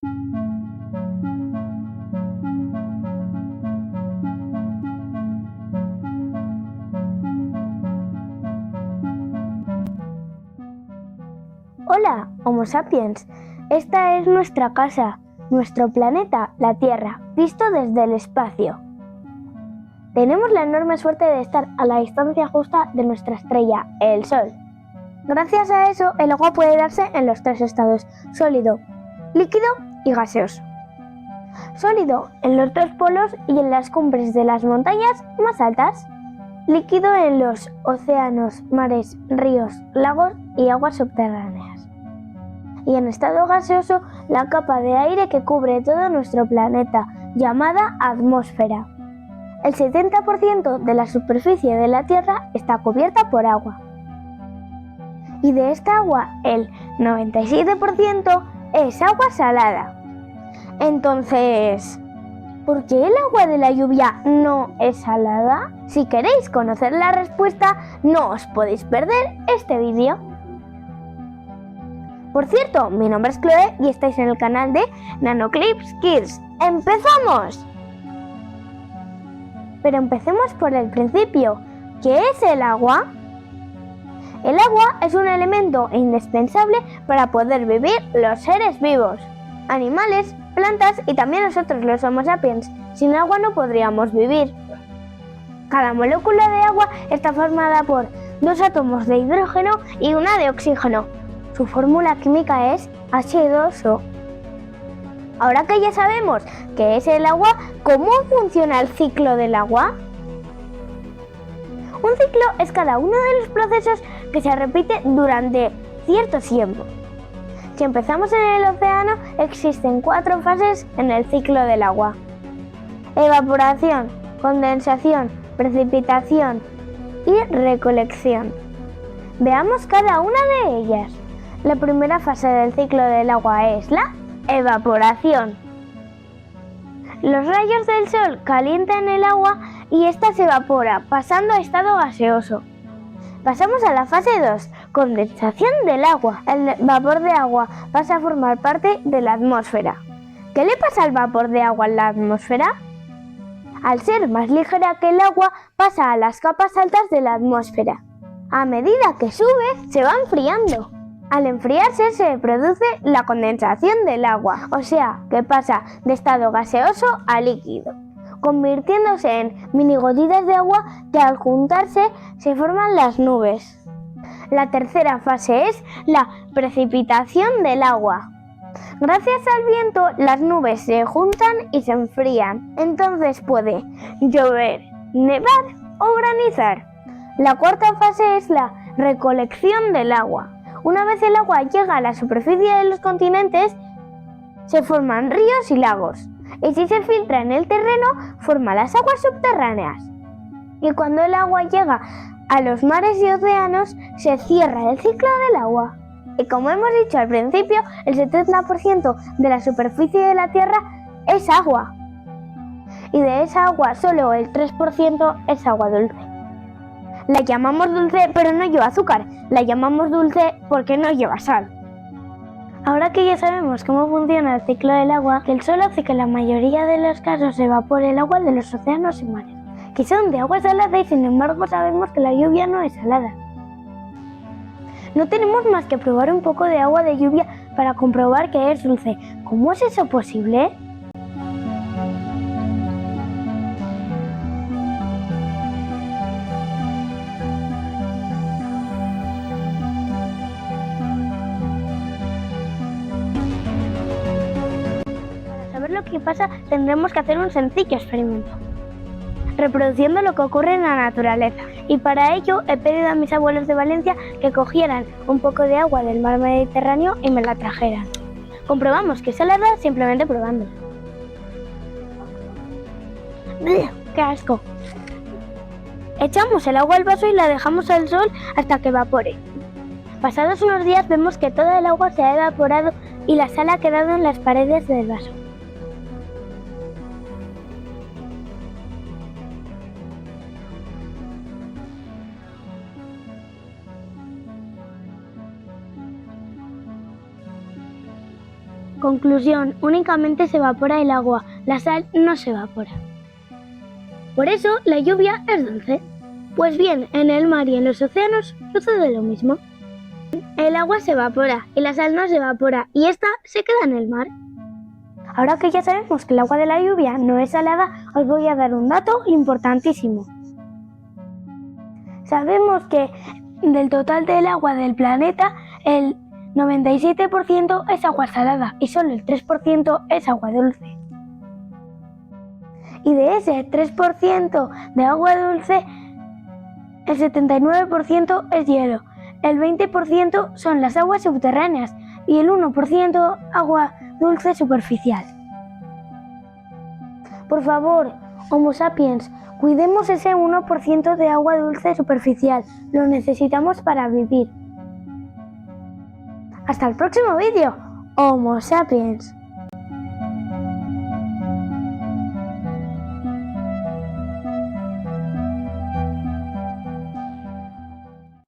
Hola, Homo sapiens. Esta es nuestra casa, nuestro planeta, la Tierra, visto desde el espacio. Tenemos la enorme suerte de estar a la distancia justa de nuestra estrella, el Sol. Gracias a eso, el agua puede darse en los tres estados: sólido, líquido y gaseoso. Sólido en los dos polos y en las cumbres de las montañas más altas. Líquido en los océanos, mares, ríos, lagos y aguas subterráneas. Y en estado gaseoso, la capa de aire que cubre todo nuestro planeta, llamada atmósfera. El 70% de la superficie de la Tierra está cubierta por agua. Y de esta agua, el 97% es agua salada. Entonces, ¿por qué el agua de la lluvia no es salada? Si queréis conocer la respuesta, no os podéis perder este vídeo. Por cierto, mi nombre es Chloe y estáis en el canal de Nanoclips Kids. ¡Empezamos! Pero empecemos por el principio. ¿Qué es el agua? El agua es un elemento indispensable para poder vivir los seres vivos, animales, plantas y también nosotros los Homo sapiens. Sin agua no podríamos vivir. Cada molécula de agua está formada por 2 átomos de hidrógeno y una de oxígeno. Su fórmula química es H2O. Ahora que ya sabemos qué es el agua, ¿cómo funciona el ciclo del agua? Un ciclo es cada uno de los procesos que se repite durante cierto tiempo. Si empezamos en el océano, existen 4 fases en el ciclo del agua: evaporación, condensación, precipitación y recolección. Veamos cada una de ellas. La primera fase del ciclo del agua es la evaporación. Los rayos del sol calientan el agua y ésta se evapora, pasando a estado gaseoso. Pasamos a la fase 2, condensación del agua. El vapor de agua pasa a formar parte de la atmósfera. ¿Qué le pasa al vapor de agua en la atmósfera? Al ser más ligera que el agua, pasa a las capas altas de la atmósfera. A medida que sube, se va enfriando. Al enfriarse se produce la condensación del agua, o sea, que pasa de estado gaseoso a líquido, convirtiéndose en mini gotitas de agua que al juntarse se forman las nubes. La tercera fase es la precipitación del agua. Gracias al viento, las nubes se juntan y se enfrían. Entonces puede llover, nevar o granizar. La cuarta fase es la recolección del agua. Una vez el agua llega a la superficie de los continentes, se forman ríos y lagos. Y si se filtra en el terreno, forma las aguas subterráneas. Y cuando el agua llega a los mares y océanos, se cierra el ciclo del agua. Y como hemos dicho al principio, el 70% de la superficie de la Tierra es agua. Y de esa agua solo el 3% es agua dulce. La llamamos dulce, pero no lleva azúcar. La llamamos dulce porque no lleva sal. Ahora que ya sabemos cómo funciona el ciclo del agua, el sol hace que en la mayoría de los casos se evapore el agua de los océanos y mares, que son de agua salada, y sin embargo sabemos que la lluvia no es salada. No tenemos más que probar un poco de agua de lluvia para comprobar que es dulce. ¿Cómo es eso posible? Para saber lo que pasa, tendremos que hacer un sencillo experimento, reproduciendo lo que ocurre en la naturaleza. Y para ello he pedido a mis abuelos de Valencia que cogieran un poco de agua del mar Mediterráneo y me la trajeran. Comprobamos que es salada simplemente probando. ¡Qué asco! Echamos el agua al vaso y la dejamos al sol hasta que evapore. Pasados unos días vemos que toda el agua se ha evaporado y la sal ha quedado en las paredes del vaso. Conclusión, únicamente se evapora el agua, la sal no se evapora. Por eso la lluvia es dulce. Pues bien, en el mar y en los océanos sucede lo mismo. El agua se evapora y la sal no se evapora y esta se queda en el mar. Ahora que ya sabemos que el agua de la lluvia no es salada, os voy a dar un dato importantísimo. Sabemos que del total del agua del planeta, el 97% es agua salada y solo el 3% es agua dulce. Y de ese 3% de agua dulce, el 79% es hielo, el 20% son las aguas subterráneas y el 1% agua dulce superficial. Por favor, Homo sapiens, cuidemos ese 1% de agua dulce superficial, lo necesitamos para vivir. Hasta el próximo vídeo, Homo sapiens.